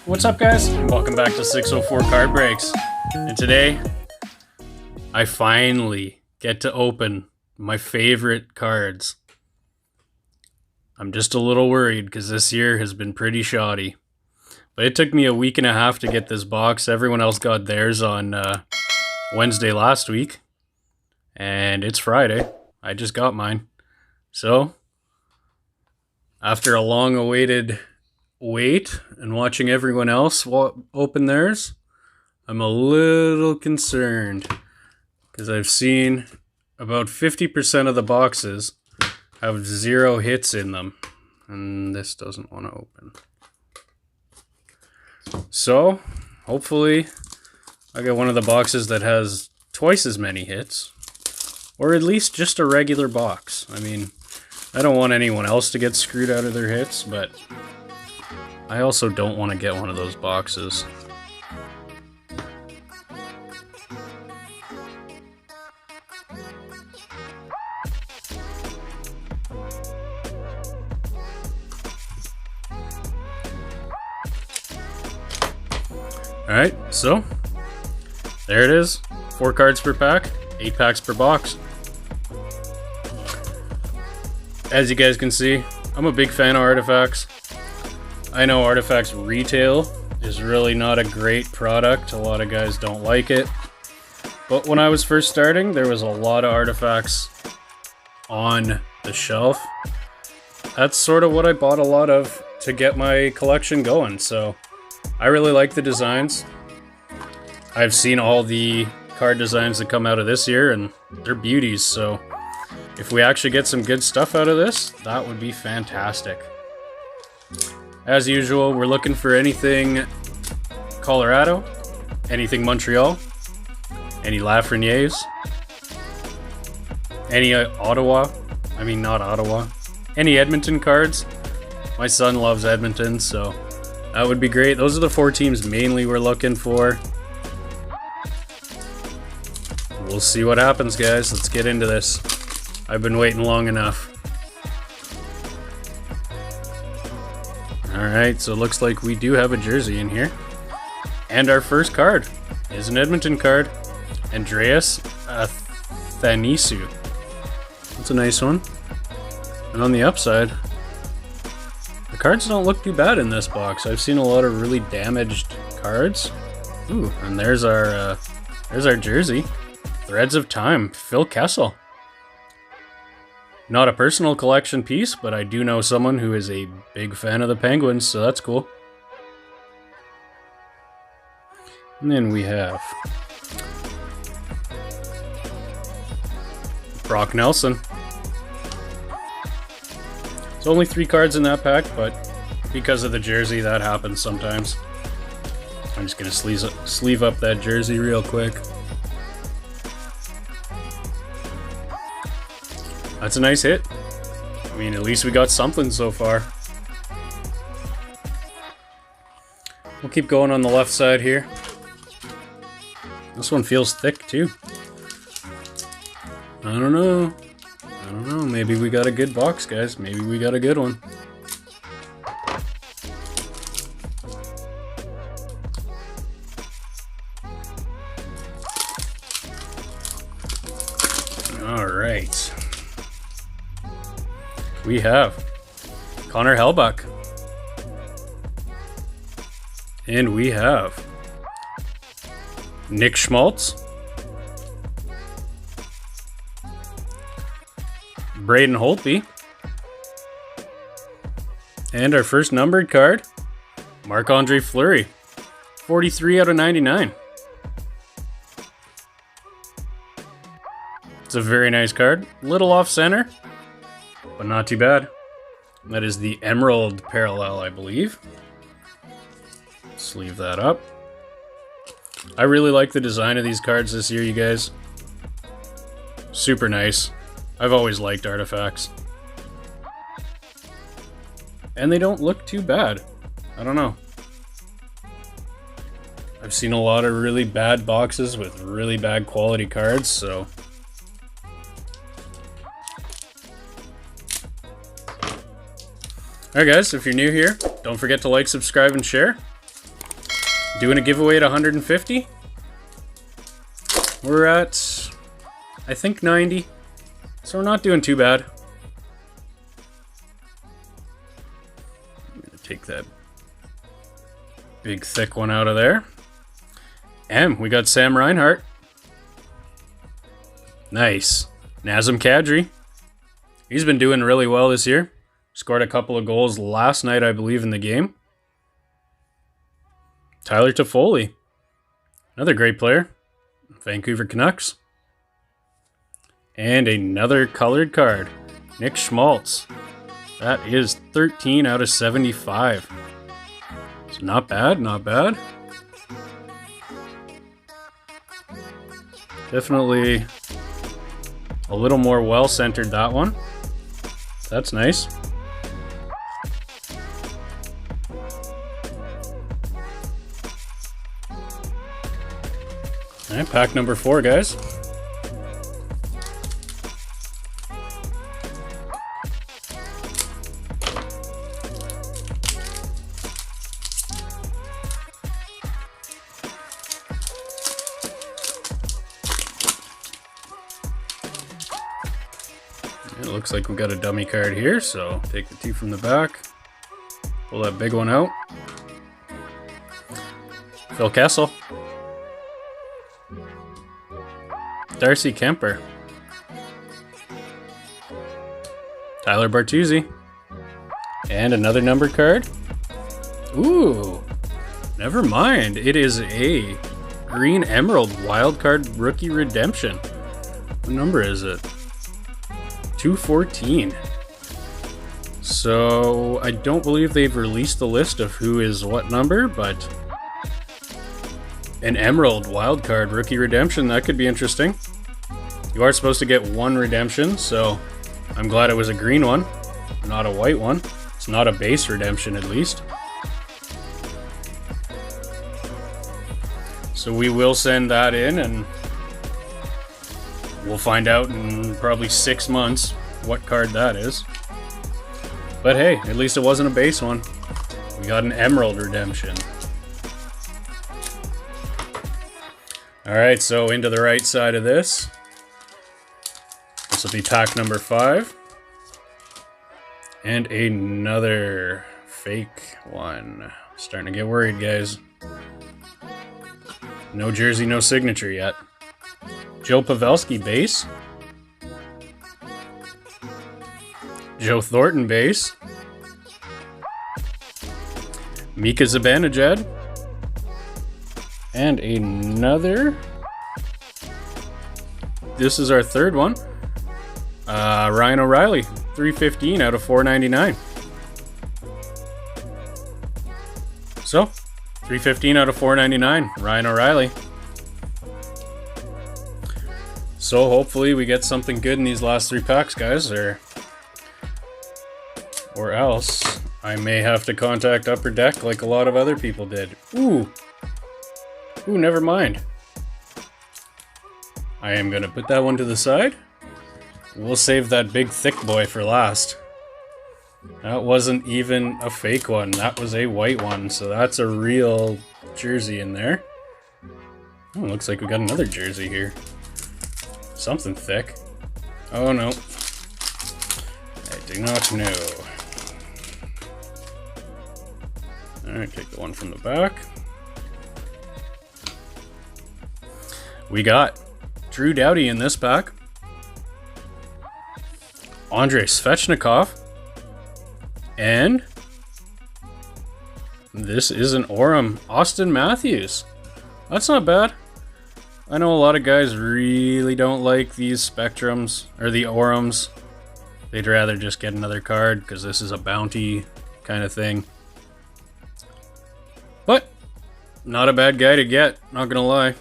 What's up, guys? Welcome back to 604 Card Breaks. And today, I finally get to open my favorite cards. I'm just a little worried because this year has been pretty shoddy. But it took me a week and a half to get this box. Everyone else got theirs on Wednesday last week. And it's Friday. I just got mine. So, after a long-awaited wait and watching everyone else open theirs, I'm a little concerned because I've seen about 50% of the boxes have 0 hits in them, and this doesn't want to open. So hopefully I get one of the boxes that has twice as many hits, or at least just a regular box. I mean, I don't want anyone else to get screwed out of their hits, but I also don't want to get one of those boxes. Alright, so there it is. 4 cards per pack, 8 packs per box. As you guys can see, I'm a big fan of Artifacts. I know Artifacts retail is really not a great product. A lot of guys don't like it. But when I was first starting, there was a lot of Artifacts on the shelf. That's sort of what I bought a lot of to get my collection going. So I really like the designs. I've seen all the card designs that come out of this year, and they're beauties. So if we actually get some good stuff out of this, that would be fantastic. As usual, we're looking for anything Colorado, anything Montreal, any Lafrenières, any Ottawa, I mean not Ottawa, any Edmonton cards. My son loves Edmonton, so that would be great. Those are the 4 teams mainly we're looking for. We'll see what happens, guys. Let's get into this. I've been waiting long enough. Alright, so it looks like we do have a jersey in here. And our first card is an Edmonton card. Andreas Athanasiou. That's a nice one. And on the upside, the cards don't look too bad in this box. I've seen a lot of really damaged cards. Ooh, and there's our jersey. Threads of Time, Phil Kessel. Not a personal collection piece, but I do know someone who is a big fan of the Penguins, so that's cool. And then we have Brock Nelson. It's only 3 cards in that pack, but because of the jersey, that happens sometimes. I'm just going to sleeve up that jersey real quick. That's a nice hit. I mean, at least we got something so far. We'll keep going on the left side here. This one feels thick too. I don't know. Maybe we got a good box, guys. Maybe we got a good one. All right. We have Connor Hellebuyck. And we have Nick Schmaltz. Braden Holtby. And our first numbered card, Marc-Andre Fleury. 43 out of 99. It's a very nice card. Little off center, but not too bad. That is the Emerald Parallel, I believe. Sleeve that up. I really like the design of these cards this year, you guys. Super nice. I've always liked Artifacts. And they don't look too bad. I don't know. I've seen a lot of really bad boxes with really bad quality cards, so... Alright guys, if you're new here, don't forget to like, subscribe, and share. Doing a giveaway at 150. We're at, I think, 90. So we're not doing too bad. I'm going to take that big thick one out of there. And we got Sam Reinhart. Nice. Nazem Kadri. He's been doing really well this year. Scored a couple of goals last night, I believe, in the game. Tyler Toffoli. Another great player. Vancouver Canucks. And another colored card. Nick Schmaltz. That is 13 out of 75. So not bad, not bad. Definitely a little more well-centered, that one. That's nice. Alright, pack number 4, guys. It looks like we got a dummy card here, so take the 2 from the back. Pull that big one out. Phil Kessel. Darcy Kemper. Tyler Bertuzzi. And another number card. Ooh. Never mind. It is a Green Emerald Wildcard Rookie Redemption. What number is it? 214. So I don't believe they've released the list of who is what number, but an Emerald Wildcard Rookie Redemption, that could be interesting. You are supposed to get 1 redemption, so I'm glad it was a green one, not a white one. It's not a base redemption, at least. So we will send that in, and we'll find out in probably 6 months what card that is. But hey, at least it wasn't a base one. We got an Emerald redemption. Alright, so into the right side of this. This will be pack number 5. And another fake one. Starting to get worried, guys. No jersey, no signature yet. Joe Pavelski base. Joe Thornton base. Mika Zibanejad. And another. This is our 3rd one. Ryan O'Reilly, 315 out of 499. So, 315 out of 499, Ryan O'Reilly. So hopefully we get something good in these last 3 packs, guys, or else I may have to contact Upper Deck like a lot of other people did. Ooh, never mind. I am gonna put that one to the side. We'll save that big thick boy for last. That wasn't even a fake one. That was a white one, so that's a real jersey in there. Oh, looks like we got another jersey here. Something thick. Oh no. I do not know. Alright, take the one from the back. We got Drew Doughty in this pack. Andrei Svechnikov. And this is an Aurum, Austin Matthews. That's not bad. I know a lot of guys really don't like these Spectrums, or the Aurums. They'd rather just get another card, because this is a bounty kind of thing. But, not a bad guy to get, not gonna lie.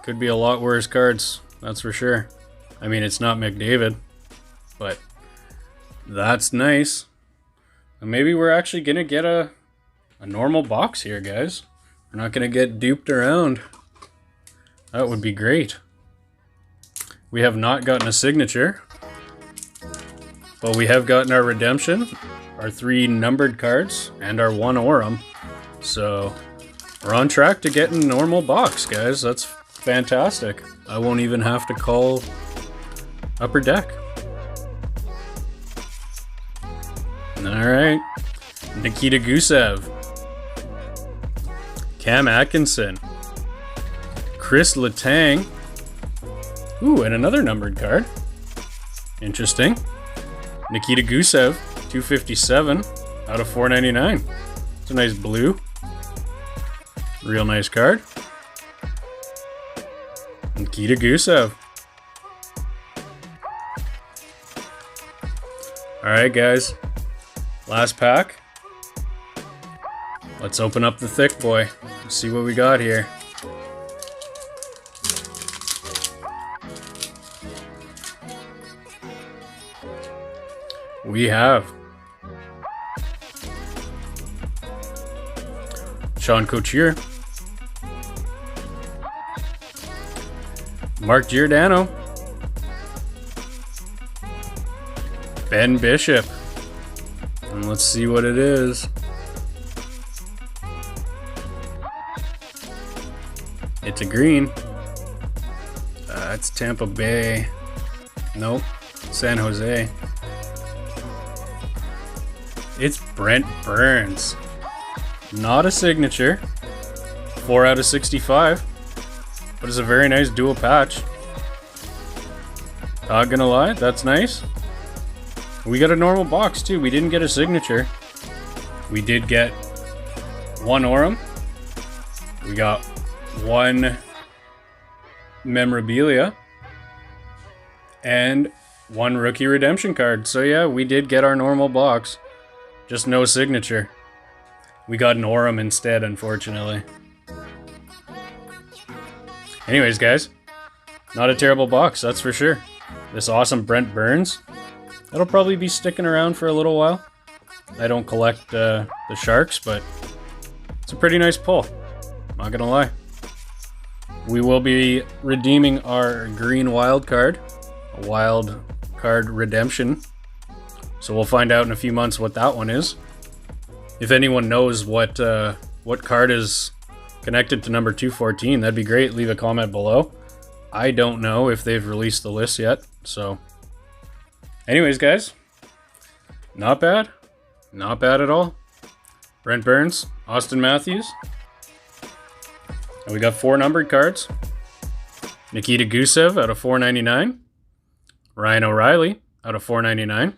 Could be a lot worse cards, that's for sure. I mean, it's not McDavid, but that's nice. And maybe we're actually gonna get a normal box here, guys. We're not going to get duped around. That would be great. We have not gotten a signature, but we have gotten our redemption, our 3 numbered cards, and our 1 Aurum. So we're on track to getting a normal box, guys. That's fantastic. I won't even have to call Upper Deck. Alright. Nikita Gusev. Cam Atkinson. Chris Letang. Ooh, and another numbered card. Interesting. Nikita Gusev, 257 out of 499. It's a nice blue. Real nice card. Nikita Gusev. Alright, guys. Last pack. Let's open up the thick boy. Let's see what we got here. We have Sean Coutier, Mark Giordano, Ben Bishop, and let's see what it is. It's a green. It's Tampa Bay. Nope, San Jose. It's Brent Burns. Not a signature. 4 out of 65. But it's a very nice dual patch. Not gonna lie, that's nice. We got a normal box too. We didn't get a signature. We did get 1 Aurum. We got 1 memorabilia. And 1 rookie redemption card. So yeah, we did get our normal box. Just no signature. We got an Aurum instead, unfortunately. Anyways, guys. Not a terrible box, that's for sure. This awesome Brent Burns. That'll probably be sticking around for a little while. I don't collect the Sharks, but it's a pretty nice pull. Not gonna lie. We will be redeeming our green wild card. A wild card redemption. So we'll find out in a few months what that one is. If anyone knows what card is connected to number 214, that'd be great. Leave a comment below. I don't know if they've released the list yet. So anyways, guys, not bad. Not bad at all. Brent Burns, Austin Matthews. And we got 4 numbered cards. Nikita Gusev out of 499. Ryan O'Reilly out of 499.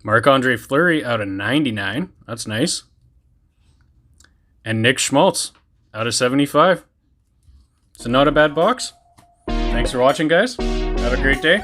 Marc-Andre Fleury out of 99. That's nice. And Nick Schmaltz out of 75. So not a bad box. Thanks for watching, guys. Have a great day.